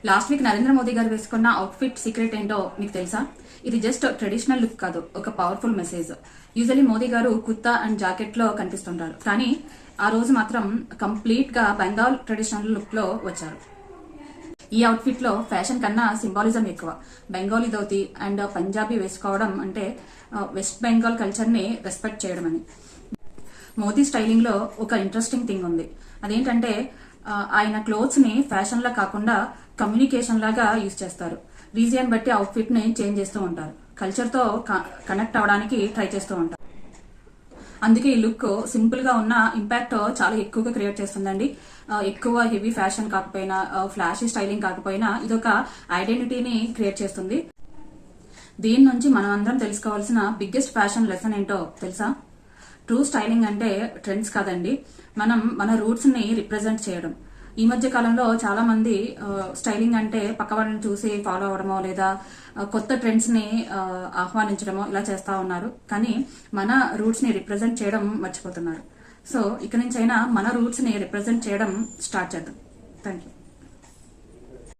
Last week Narendra Modi గారు వేసుకున్న outfit secret ఏంటో మీకు తెలుసా? ఇది జస్ట్ ట్రెడిషనల్ లుక్ కాదు, ఒక పవర్ఫుల్ మెసేజ్. యూజువల్లీ మోదీ గారు కుర్తా అండ్ జాకెట్ లో కనిపిస్తుంటారు, కానీ ఆ రోజు మాత్రం కంప్లీట్ గా బెంగాల్ ట్రెడిషనల్ లుక్ లో వచ్చారు. ఈ అవుట్ఫిట్ లో ఫ్యాషన్ కన్నా సింబాలిజం ఎక్కువ. బెంగాలీ ధోతి అండ్ పంజాబీ వేసుకోవడం అంటే వెస్ట్ బెంగాల్ కల్చర్ ని రెస్పెక్ట్ చేయడం అని. మోదీ స్టైలింగ్ లో ఒక ఇంట్రెస్టింగ్ థింగ్ ఉంది. అదేంటంటే ఆయన క్లోత్స్ ని ఫ్యాషన్ లా కాకుండా కమ్యూనికేషన్ లాగా యూజ్ చేస్తారు. రీజియన్ బట్టి అవుట్ఫిట్ ని చేంజ్ చేస్తూ ఉంటారు. కల్చర్ తో కనెక్ట్ అవడానికి ట్రై చేస్తూ ఉంటారు. అందుకే ఈ లుక్ సింపుల్ గా ఉన్న ఇంపాక్ట్ చాలా ఎక్కువగా క్రియేట్ చేస్తుందండి. ఎక్కువ హెవీ ఫ్యాషన్ కాకపోయినా, ఫ్లాషీ స్టైలింగ్ కాకపోయినా ఇదొక ఐడెంటిటీని క్రియేట్ చేస్తుంది. దీని నుంచి మనం అందరం తెలుసుకోవాల్సిన బిగ్గెస్ట్ ఫ్యాషన్ లెసన్ ఏంటో తెలుసా? ట్రూ స్టైలింగ్ అంటే ట్రెండ్స్ కాదండి, మనం మన రూట్స్ ని రిప్రజెంట్ చేయడం. ఈ మధ్య కాలంలో చాలా మంది స్టైలింగ్ అంటే పక్క వాళ్ళని చూసి ఫాలో అవడమో లేదా కొత్త ట్రెండ్స్ ని ఆహ్వానించడమో ఇలా చేస్తా ఉన్నారు. కానీ మన రూట్స్ ని రిప్రజెంట్ చేయడం మర్చిపోతున్నారు. సో ఇక నుంచైనా మన రూట్స్ ని రిప్రజెంట్ చేయడం స్టార్ట్ చేద్దాం. Thank you.